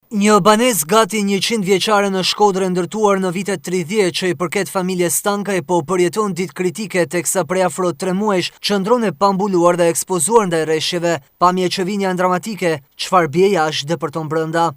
Një banesë gati 100 vjeçare në Shkodër e ndërtuar në vitet 30 që i përket familjes Stankaj po përjeton ditë kritike teksa prej afro 3 muajsh qëndron e pambuluar dhe ekspozuar ndaj rreshjeve. Pamje që vijnë janë dramatike, çfarë bie jashtë depërton brenda.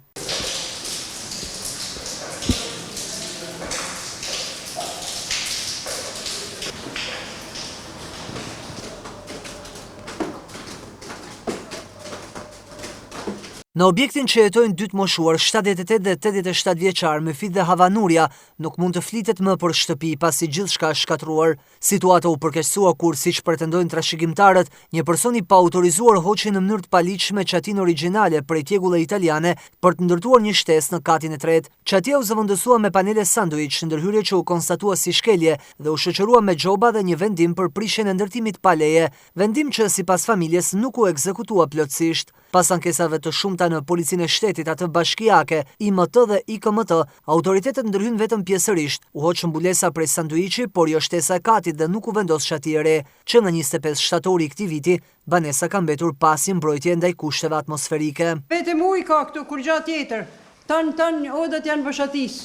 Në objektin që jetojnë dy të moshuar, 78 dhe 87 vjeçar me fit dhe havanuria, nuk mund të flitet më për shtëpi pasi gjithçka është shkatruar. Situata u përkeqësua kur, siç pretendojnë trashëgimtarët, një person i pa autorizuar hoqi në mënyrë të paligjshme çatinë origjinale prej tjegulle italiane për të ndërtuar një shtesë në katin e tretë. Çatia u zëvendësua me panele sanduiç, ndërhyrje që u konstatua si shkelje dhe u shoqërua me xhoba dhe një vendim për prishjen e ndërtimit pa leje, vendim që sipas familjes nuk u ekzekutua plotësisht. Pas ankesave të shumta në policinë e shtetit, atë bashkiake, IMT dhe IKMT, autoritetet ndërhyn vetëm pjesërisht. U hoq mbulesa prej sanduiçi, por jo shtesa e katit dhe nuk u vendos shati e re, që në 25 shtatori i këtij viti, banesa ka mbetur pasi mbrojtje ndaj kushteve atmosferike. Vetëm ujë ka këtu, kur gjatë tjetër. Tan odat janë bëshatis.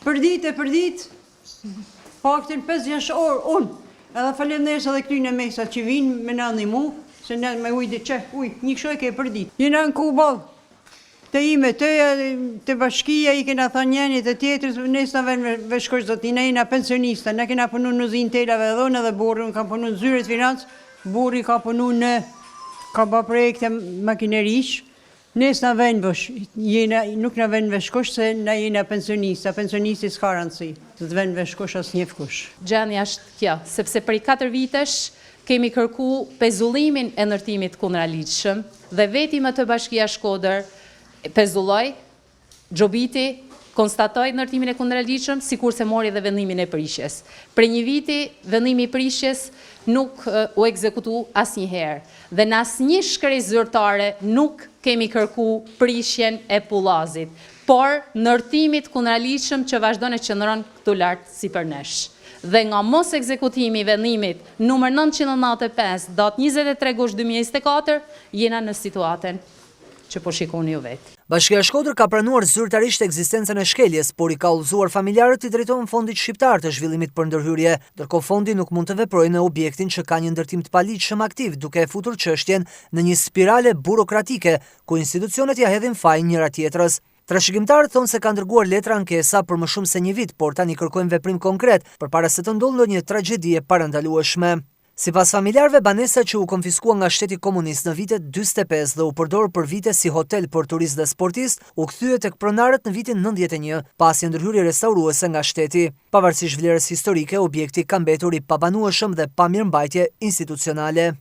Për ditë, paktin 5-6 orë, unë. Edhe faleminderit edhe këtyne mesat që vinë me nani mu, se në me ujë dhe një këshoj ke për ditë. Jena në kubal, të ime, të bashkia i kena thënë njeni të tjetër, nësë në venë veshkosh zoti, ne jena pensionista, ne kena punu në zinë telave dhone dhe burë, në kam punu në zyret financë, burë i ka punu në, ka ba projekte makinerish, nësë në venë vësh, nuk në venë veshkosh se ne jena pensionista, pensionisti s'ka rëndësi, të venë veshkosh as njefkush. Gjendja është kjo, sepse për 4 vitesh, kemi kërku pezullimin e ndërtimit kundërligjshëm dhe veti më të Bashkia Shkodër pezulloi, xhobiti, konstatoi ndërtimin e kundërligjshëm, sikurse mori dhe vendimin e prishjes. Për një viti, vendimi i prishjes nuk u ekzekutu asnjëherë dhe në asnjë shkresë zyrtare nuk kemi kërku prishjen e pullazit, por ndërtimit kundërligjshëm që vazhdon e qëndron këtu lart si për nesh. Dhe nga mos ekzekutimi i vendimit numër 995 datë 23 gusht 2024 jena në situatën që po shikoni ju vetë. Bashkia Shkodër ka pranuar zyrtarisht ekzistencën e shkeljes, por i ka udhëzuar familjarët i drejtohen fondit shqiptar të zhvillimit për ndërhyrje, ndërkohë fondi nuk mund të veprojë në objektin që ka një ndërtim të paligjshëm aktiv, duke e futur çështjen në një spirale burokratike ku institucionet ja hedhin fajin njëra tjetrës. Trashëgimtarët thonë se kanë dërguar letra ankesa për më shumë se një vit, por tani kërkojnë veprim konkret përpara se të ndodhë ndonjë tragjedi e parandalueshme. Sipas familjarëve, banesa që u konfiskua nga shteti komunist në vitet 45 dhe u përdor për vite si hotel për turistë dhe sportistë, u kthye tek pronarët në vitin 91, pasi ndërhyrje restauruese nga shteti. Pavarësisht vlerës historike, objekti ka mbetur i pabanueshëm dhe pa mirëmbajtje institucionale.